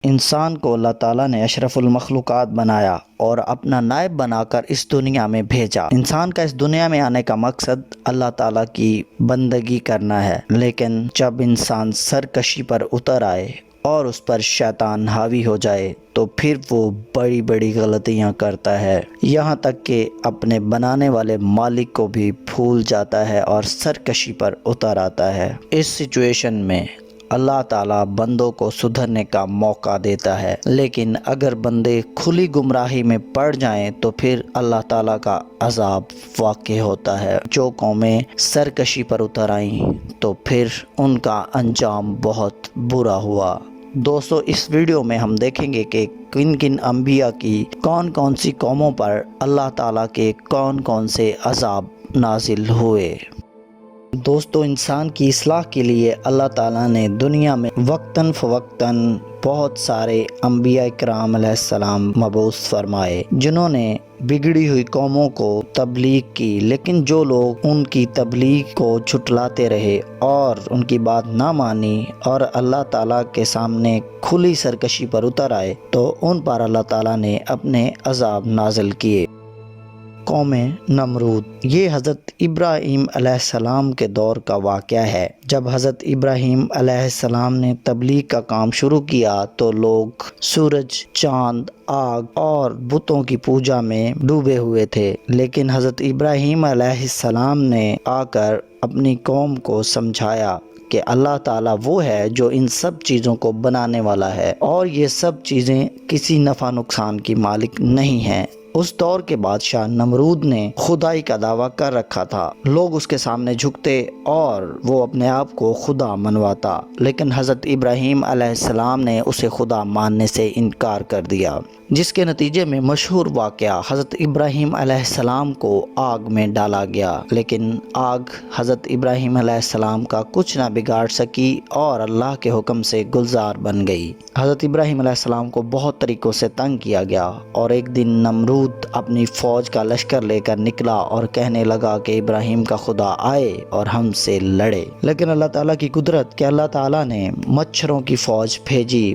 انسان کو اللہ تعالیٰ نے اشرف المخلوقات بنایا اور اپنا نائب بنا کر اس دنیا میں بھیجا۔ انسان کا اس دنیا میں آنے کا مقصد اللہ تعالیٰ کی بندگی کرنا ہے، لیکن جب انسان سرکشی پر اتر آئے اور اس پر شیطان حاوی ہو جائے تو پھر وہ بڑی بڑی غلطیاں کرتا ہے، یہاں تک کہ اپنے بنانے والے مالک کو بھی بھول جاتا ہے اور سرکشی پر اتر آتا ہے۔ اس سچویشن میں اللہ تعالیٰ بندوں کو سدھرنے کا موقع دیتا ہے، لیکن اگر بندے کھلی گمراہی میں پڑ جائیں تو پھر اللہ تعالیٰ کا عذاب واقع ہوتا ہے۔ جو قومیں سرکشی پر اتر آئیں تو پھر ان کا انجام بہت برا ہوا۔ دوستو، اس ویڈیو میں ہم دیکھیں گے کہ کن کن انبیاء کی کون کون سی قوموں پر اللہ تعالیٰ کے کون کون سے عذاب نازل ہوئے۔ دوستو، انسان کی اصلاح کے لیے اللہ تعالیٰ نے دنیا میں وقتاً فوقتاً بہت سارے انبیاء کرام علیہ السلام مبعوث فرمائے، جنہوں نے بگڑی ہوئی قوموں کو تبلیغ کی، لیکن جو لوگ ان کی تبلیغ کو جھٹلاتے رہے اور ان کی بات نہ مانی اور اللہ تعالیٰ کے سامنے کھلی سرکشی پر اتر آئے تو ان پر اللہ تعالیٰ نے اپنے عذاب نازل کیے۔ قوم نمرود، یہ حضرت ابراہیم علیہ السلام کے دور کا واقعہ ہے۔ جب حضرت ابراہیم علیہ السلام نے تبلیغ کا کام شروع کیا تو لوگ سورج، چاند، آگ اور بتوں کی پوجا میں ڈوبے ہوئے تھے، لیکن حضرت ابراہیم علیہ السلام نے آ کر اپنی قوم کو سمجھایا کہ اللہ تعالیٰ وہ ہے جو ان سب چیزوں کو بنانے والا ہے اور یہ سب چیزیں کسی نفع نقصان کی مالک نہیں ہیں۔ اس دور کے بادشاہ نمرود نے خدائی کا دعویٰ کر رکھا تھا، لوگ اس کے سامنے جھکتے اور وہ اپنے آپ کو خدا منواتا، لیکن حضرت ابراہیم علیہ السلام نے اسے خدا ماننے سے انکار کر دیا، جس کے نتیجے میں مشہور واقعہ حضرت ابراہیم علیہ السلام کو آگ میں ڈالا گیا، لیکن آگ حضرت ابراہیم علیہ السلام کا کچھ نہ بگاڑ سکی اور اللہ کے حکم سے گلزار بن گئی۔ حضرت ابراہیم علیہ السلام کو بہت طریقوں سے تنگ کیا گیا اور ایک دن نمرود اپنی فوج کا لشکر لے کر نکلا اور کہنے لگا کہ ابراہیم کا خدا آئے اور ہم سے لڑے، لیکن اللہ تعالیٰ کی قدرت کہ اللہ تعالیٰ نے مچھروں کی فوج بھیجی۔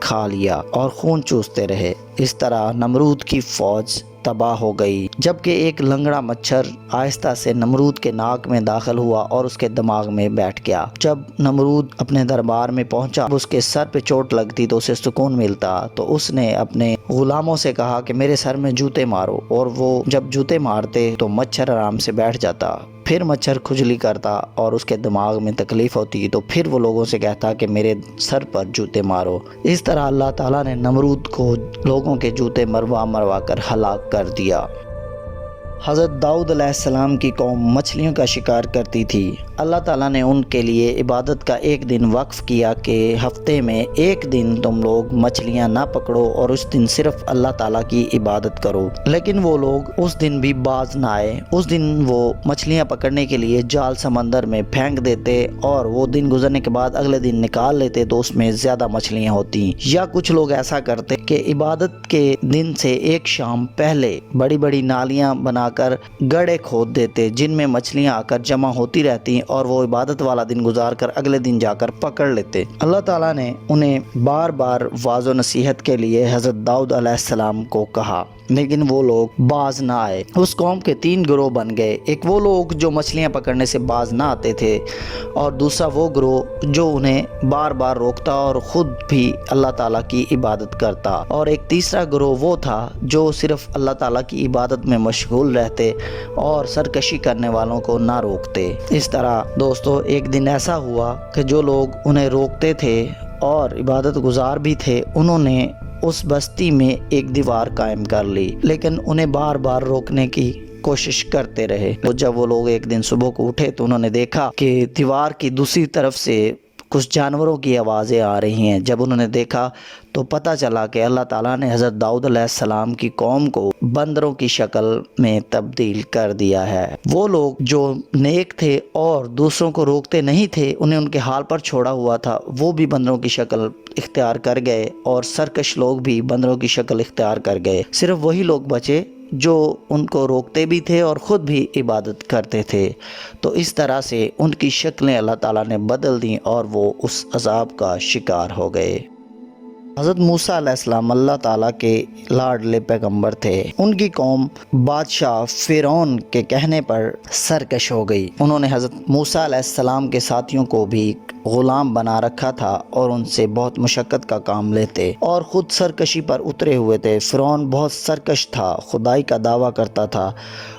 کھا لیا اور خون چوستے رہے۔ اس طرح نمرود کی فوج تباہ ہو گئی، جبکہ ایک لنگڑا مچھر آہستہ سے نمرود کے ناک میں داخل ہوا اور اس کے دماغ میں بیٹھ گیا۔ جب نمرود اپنے دربار میں پہنچا، اس کے سر پہ چوٹ لگتی تو اسے سکون ملتا، تو اس نے اپنے غلاموں سے کہا کہ میرے سر میں جوتے مارو، اور وہ جب جوتے مارتے تو مچھر آرام سے بیٹھ جاتا۔ پھر مچھر کھجلی کرتا اور اس کے دماغ میں تکلیف ہوتی تو پھر وہ لوگوں سے کہتا کہ میرے سر پر جوتے مارو۔ اس طرح اللہ تعالیٰ نے نمرود کو لوگوں کے جوتے مروا کر ہلاک کر دیا۔ حضرت داؤد علیہ السلام کی قوم مچھلیوں کا شکار کرتی تھی۔ اللہ تعالیٰ نے ان کے لیے عبادت کا ایک دن وقف کیا کہ ہفتے میں ایک دن تم لوگ مچھلیاں نہ پکڑو اور اس دن صرف اللہ تعالیٰ کی عبادت کرو، لیکن وہ لوگ اس دن بھی باز نہ آئے۔ اس دن وہ مچھلیاں پکڑنے کے لیے جال سمندر میں پھینک دیتے اور وہ دن گزرنے کے بعد اگلے دن نکال لیتے تو اس میں زیادہ مچھلیاں ہوتی، یا کچھ لوگ ایسا کرتے کہ عبادت کے دن سے ایک شام پہلے بڑی بڑی نالیاں بنا کر گڑھے کھود دیتے جن میں مچھلیاں آ کر جمع ہوتی رہتی اور وہ عبادت والا دن گزار کر اگلے دن جا کر پکڑ لیتے۔ اللہ تعالیٰ نے انہیں بار بار واعظ و نصیحت کے لیے حضرت داؤد علیہ السلام کو کہا، لیکن وہ لوگ باز نہ آئے۔ اس قوم کے 3 گروہ بن گئے، ایک وہ لوگ جو مچھلیاں پکڑنے سے باز نہ آتے تھے، اور دوسرا وہ گروہ جو انہیں بار بار روکتا اور خود بھی اللہ تعالیٰ کی عبادت کرتا، اور ایک تیسرا گروہ وہ تھا جو صرف اللہ تعالیٰ کی عبادت میں مشغول رہتے اور سرکشی کرنے والوں کو نہ روکتے۔ اس طرح دوستو، ایک دن ایسا ہوا کہ جو لوگ انہیں روکتے تھے اور عبادت گزار بھی تھے، انہوں نے اس بستی میں ایک دیوار قائم کر لی، لیکن انہیں بار بار روکنے کی کوشش کرتے رہے۔ جب وہ لوگ ایک دن صبح کو اٹھے تو انہوں نے دیکھا کہ دیوار کی دوسری طرف سے کچھ جانوروں کی آوازیں آ رہی ہیں۔ جب انہوں نے دیکھا تو پتہ چلا کہ اللہ تعالیٰ نے حضرت داؤد علیہ السلام کی قوم کو بندروں کی شکل میں تبدیل کر دیا ہے۔ وہ لوگ جو نیک تھے اور دوسروں کو روکتے نہیں تھے، انہیں ان کے حال پر چھوڑا ہوا تھا، وہ بھی بندروں کی شکل اختیار کر گئے، اور سرکش لوگ بھی بندروں کی شکل اختیار کر گئے۔ صرف وہی لوگ بچے جو ان کو روکتے بھی تھے اور خود بھی عبادت کرتے تھے۔ تو اس طرح سے ان کی شکلیں اللہ تعالیٰ نے بدل دیں اور وہ اس عذاب کا شکار ہو گئے۔ حضرت موسیٰ علیہ السلام اللہ تعالیٰ کے لاڈلے پیغمبر تھے۔ ان کی قوم بادشاہ فرعون کے کہنے پر سرکش ہو گئی۔ انہوں نے حضرت موسیٰ علیہ السلام کے ساتھیوں کو بھی غلام بنا رکھا تھا اور ان سے بہت مشقت کا کام لیتے اور خود سرکشی پر اترے ہوئے تھے۔ فرعون بہت سرکش تھا، خدائی کا دعویٰ کرتا تھا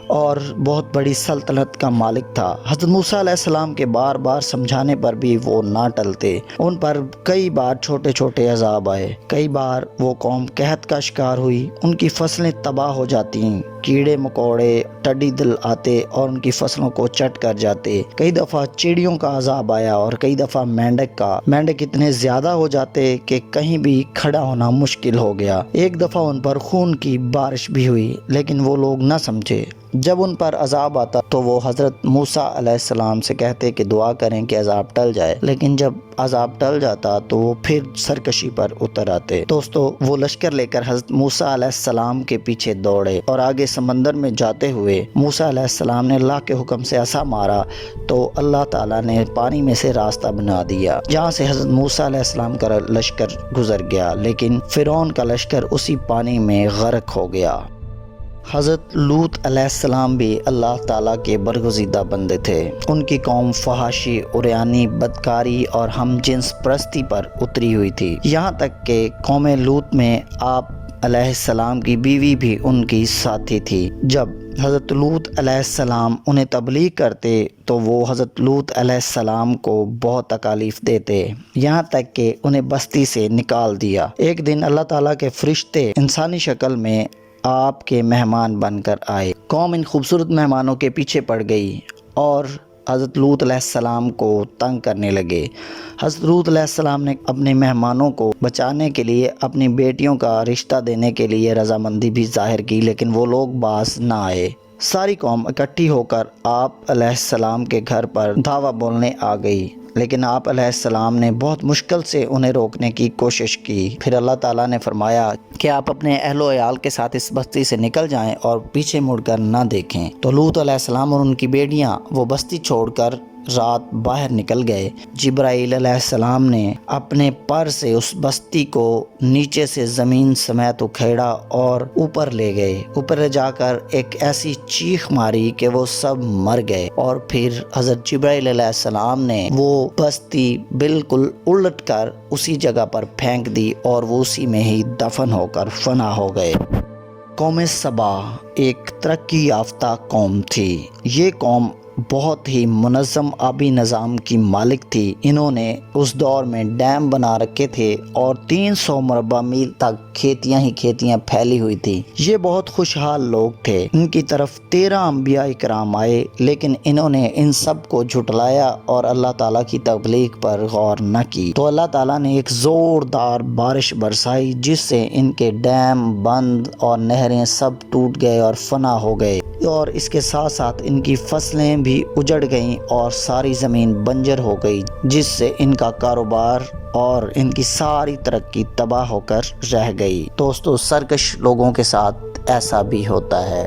اور بہت بڑی سلطنت کا مالک تھا۔ حضرت موسیٰ علیہ السلام کے بار بار سمجھانے پر بھی وہ نہ ٹلتے۔ ان پر کئی بار چھوٹے چھوٹے عذاب آئے، کئی بار وہ قوم قحط کا شکار ہوئی، ان کی فصلیں تباہ ہو جاتی، کیڑے مکوڑے ٹڈی دل آتے اور ان کی فصلوں کو چٹ کر جاتے۔ کئی دفعہ چڑیوں کا عذاب آیا اور کئی دفعہ مینڈک کا۔ مینڈک اتنے زیادہ ہو جاتے کہ کہیں بھی کھڑا ہونا مشکل ہو گیا۔ ایک دفعہ ان پر خون کی بارش بھی ہوئی، لیکن وہ لوگ نہ سمجھے۔ جب ان پر عذاب آتا تو وہ حضرت موسیٰ علیہ السلام سے کہتے کہ دعا کریں کہ عذاب ٹل جائے، لیکن جب عذاب ٹل جاتا تو وہ پھر سرکشی پر اتر آتے۔ دوستو، وہ لشکر لے کر حضرت موسیٰ علیہ السلام کے پیچھے دوڑے اور آگے سمندر میں جاتے ہوئے موسیٰ علیہ السلام نے اللہ کے حکم سے عصا مارا تو اللہ تعالیٰ نے پانی میں سے راستہ بنا دیا جہاں سے حضرت موسیٰ علیہ السلام کا لشکر گزر گیا، لیکن فرعون کا لشکر اسی پانی میں غرق ہو گیا۔ حضرت لوط علیہ السلام بھی اللہ تعالیٰ کے برگزیدہ بندے تھے۔ ان کی قوم فحاشی، عریانی، بدکاری اور ہم جنس پرستی پر اتری ہوئی تھی، یہاں تک کہ قوم لوط میں آپ علیہ السلام کی بیوی بھی ان کی ساتھی تھی۔ جب حضرت لوط علیہ السلام انہیں تبلیغ کرتے تو وہ حضرت لوط علیہ السلام کو بہت تکالیف دیتے، یہاں تک کہ انہیں بستی سے نکال دیا۔ ایک دن اللہ تعالیٰ کے فرشتے انسانی شکل میں آپ کے مہمان بن کر آئے۔ قوم ان خوبصورت مہمانوں کے پیچھے پڑ گئی اور حضرت لوط علیہ السلام کو تنگ کرنے لگے۔ حضرت لوط علیہ السلام نے اپنے مہمانوں کو بچانے کے لیے اپنی بیٹیوں کا رشتہ دینے کے لیے رضامندی بھی ظاہر کی، لیکن وہ لوگ باز نہ آئے۔ ساری قوم اکٹھی ہو کر آپ علیہ السلام کے گھر پر دعویٰ بولنے آ گئی، لیکن آپ علیہ السلام نے بہت مشکل سے انہیں روکنے کی کوشش کی۔ پھر اللہ تعالیٰ نے فرمایا کہ آپ اپنے اہل و عیال کے ساتھ اس بستی سے نکل جائیں اور پیچھے مڑ کر نہ دیکھیں۔ تو لوط علیہ السلام اور ان کی بیٹیاں وہ بستی چھوڑ کر رات باہر نکل گئے۔ جبرائیل علیہ السلام نے اپنے پر سے اس بستی کو نیچے سے زمین سمیت اکھیڑا اور اوپر لے گئے۔ اوپر لے جا کر ایک ایسی چیخ ماری کہ وہ سب مر گئے، اور پھر حضرت جبرائیل علیہ السلام نے وہ بستی بالکل الٹ کر اسی جگہ پر پھینک دی اور وہ اسی میں ہی دفن ہو کر فنا ہو گئے۔ قوم سبا ایک ترقی یافتہ قوم تھی۔ یہ قوم بہت ہی منظم آبی نظام کی مالک تھی۔ انہوں نے اس دور میں ڈیم بنا رکھے تھے اور 300 مربع میل تک کھیتیاں ہی کھیتیاں پھیلی ہوئی تھی۔ یہ بہت خوشحال لوگ تھے۔ ان کی طرف 13 انبیاء کرام آئے، لیکن انہوں نے ان سب کو جھٹلایا اور اللہ تعالیٰ کی تبلیغ پر غور نہ کی۔ تو اللہ تعالیٰ نے ایک زوردار بارش برسائی جس سے ان کے ڈیم، بند اور نہریں سب ٹوٹ گئے اور فنا ہو گئے، اور اس کے ساتھ ساتھ ان کی فصلیں بھی اجڑ گئیں اور ساری زمین بنجر ہو گئی، جس سے ان کا کاروبار اور ان کی ساری ترقی تباہ ہو کر رہ گئی۔ دوستو، سرکش لوگوں کے ساتھ ایسا بھی ہوتا ہے۔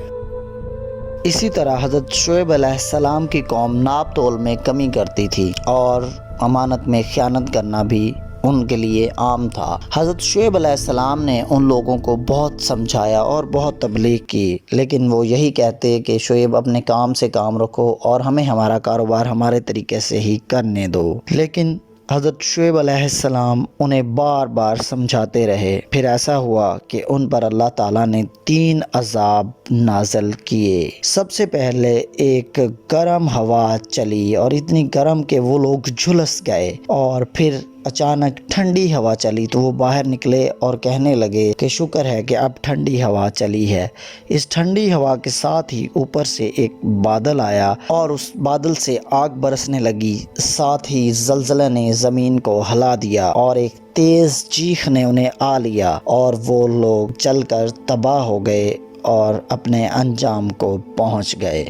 اسی طرح حضرت شعیب علیہ السلام کی قوم ناپ تول میں کمی کرتی تھی اور امانت میں خیانت کرنا بھی ان کے لیے عام تھا۔ حضرت شعیب علیہ السلام نے ان لوگوں کو بہت سمجھایا اور بہت تبلیغ کی، لیکن وہ یہی کہتے کہ شعیب اپنے کام سے کام رکھو اور ہمیں ہمارا کاروبار ہمارے طریقے سے ہی کرنے دو۔ لیکن حضرت شعیب علیہ السلام انہیں بار بار سمجھاتے رہے۔ پھر ایسا ہوا کہ ان پر اللہ تعالیٰ نے 3 عذاب نازل کیے۔ سب سے پہلے ایک گرم ہوا چلی اور اتنی گرم کہ وہ لوگ جھلس گئے، اور پھر اچانک ٹھنڈی ہوا چلی تو وہ باہر نکلے اور کہنے لگے کہ شکر ہے کہ اب ٹھنڈی ہوا چلی ہے۔ اس ٹھنڈی ہوا کے ساتھ ہی اوپر سے ایک بادل آیا اور اس بادل سے آگ برسنے لگی، ساتھ ہی زلزلے نے زمین کو ہلا دیا اور ایک تیز چیخ نے انہیں آ لیا اور وہ لوگ چل کر تباہ ہو گئے اور اپنے انجام کو پہنچ گئے۔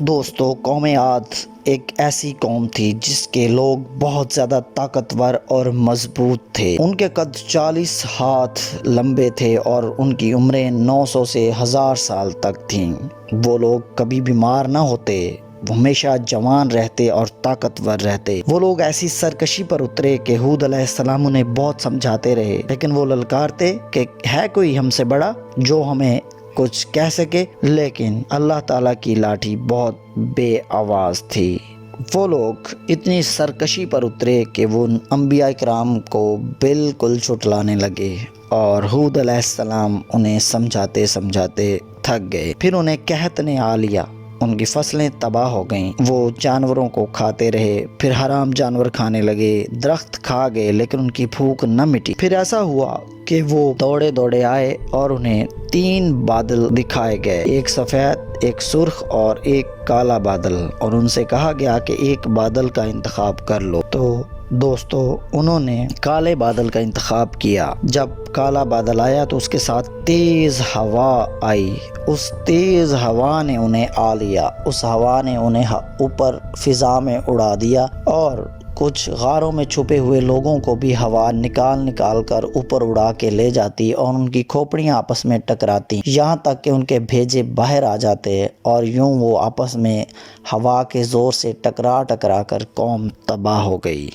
دوستو قوم عاد ایک ایسی قوم تھی جس کے لوگ بہت زیادہ طاقتور اور مضبوط تھے۔ ان کے قد 40 ہاتھ لمبے تھے اور ان کی عمریں 900 سے 1000 سال تک تھیں۔ وہ لوگ کبھی بیمار نہ ہوتے، وہ ہمیشہ جوان رہتے اور طاقتور رہتے۔ وہ لوگ ایسی سرکشی پر اترے کہ ہود علیہ السلام انہیں بہت سمجھاتے رہے، لیکن وہ للکارتے کہ ہے کوئی ہم سے بڑا جو ہمیں کچھ کہہ سکے، لیکن اللہ تعالیٰ کی لاٹھی بہت بے آواز تھی۔ وہ لوگ اتنی سرکشی پر اترے کہ وہ انبیاء کرام کو بالکل چھٹلانے لگے اور ہود علیہ السلام انہیں سمجھاتے سمجھاتے تھک گئے۔ پھر انہیں قحط نے آ لیا، ان کی فصلیں تباہ ہو گئیں، وہ جانوروں کو کھاتے رہے، پھر حرام جانور کھانے لگے، درخت کھا گئے لیکن ان کی بھوک نہ مٹی۔ پھر ایسا ہوا کہ وہ دوڑے دوڑے آئے اور انہیں 3 بادل دکھائے گئے، ایک سفید، ایک سرخ اور ایک کالا بادل، اور ان سے کہا گیا کہ ایک بادل کا انتخاب کر لو۔ تو دوستو انہوں نے کالے بادل کا انتخاب کیا۔ جب کالا بادل آیا تو اس کے ساتھ تیز ہوا آئی، اس تیز ہوا نے انہیں آ لیا، اس ہوا نے انہیں اوپر فضا میں اڑا دیا اور کچھ غاروں میں چھپے ہوئے لوگوں کو بھی ہوا نکال نکال کر اوپر اڑا کے لے جاتی اور ان کی کھوپڑیاں آپس میں ٹکراتی، یہاں تک کہ ان کے بھیجے باہر آ جاتے، اور یوں وہ آپس میں ہوا کے زور سے ٹکرا ٹکرا کر قوم تباہ ہو گئی۔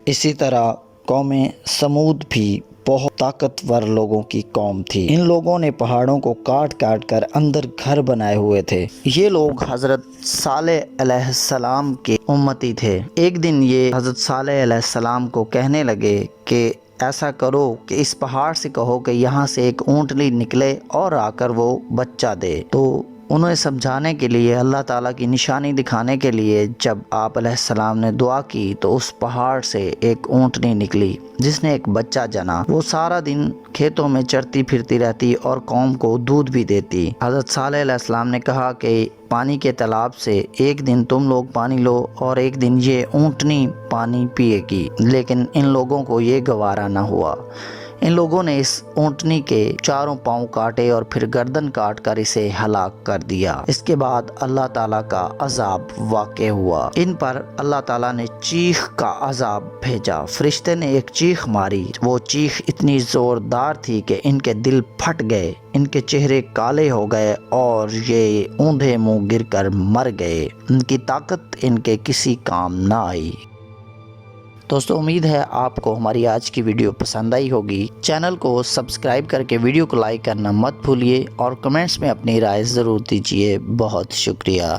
اسی طرح قوم سمود بھی بہت طاقتور لوگوں کی قوم تھی۔ ان لوگوں نے پہاڑوں کو کاٹ کاٹ کر اندر گھر بنائے ہوئے تھے۔ یہ لوگ حضرت صالح علیہ السلام کے امتی تھے۔ ایک دن یہ حضرت صالح علیہ السلام کو کہنے لگے کہ ایسا کرو کہ اس پہاڑ سے کہو کہ یہاں سے ایک اونٹنی نکلے اور آ کر وہ بچہ دے۔ تو انہیں سمجھانے کے لیے، اللہ تعالیٰ کی نشانی دکھانے کے لیے جب آپ علیہ السلام نے دعا کی تو اس پہاڑ سے ایک اونٹنی نکلی جس نے ایک بچہ جنا۔ وہ سارا دن کھیتوں میں چرتی پھرتی رہتی اور قوم کو دودھ بھی دیتی۔ حضرت صالح علیہ السلام نے کہا کہ پانی کے تالاب سے ایک دن تم لوگ پانی لو اور ایک دن یہ اونٹنی پانی پیے گی، لیکن ان لوگوں کو یہ گوارا نہ ہوا۔ ان لوگوں نے اس اونٹنی کے چاروں پاؤں کاٹے اور پھر گردن کاٹ کر اسے ہلاک کر دیا۔ اس کے بعد اللہ تعالیٰ کا عذاب واقع ہوا۔ ان پر اللہ تعالیٰ نے چیخ کا عذاب بھیجا۔ فرشتے نے ایک چیخ ماری، وہ چیخ اتنی زوردار تھی کہ ان کے دل پھٹ گئے، ان کے چہرے کالے ہو گئے اور یہ اوندھے منہ گر کر مر گئے۔ ان کی طاقت ان کے کسی کام نہ آئی۔ دوستو امید ہے آپ کو ہماری آج کی ویڈیو پسند آئی ہوگی۔ چینل کو سبسکرائب کر کے ویڈیو کو لائک کرنا مت بھولیے اور کمنٹس میں اپنی رائے ضرور دیجیے۔ بہت شکریہ۔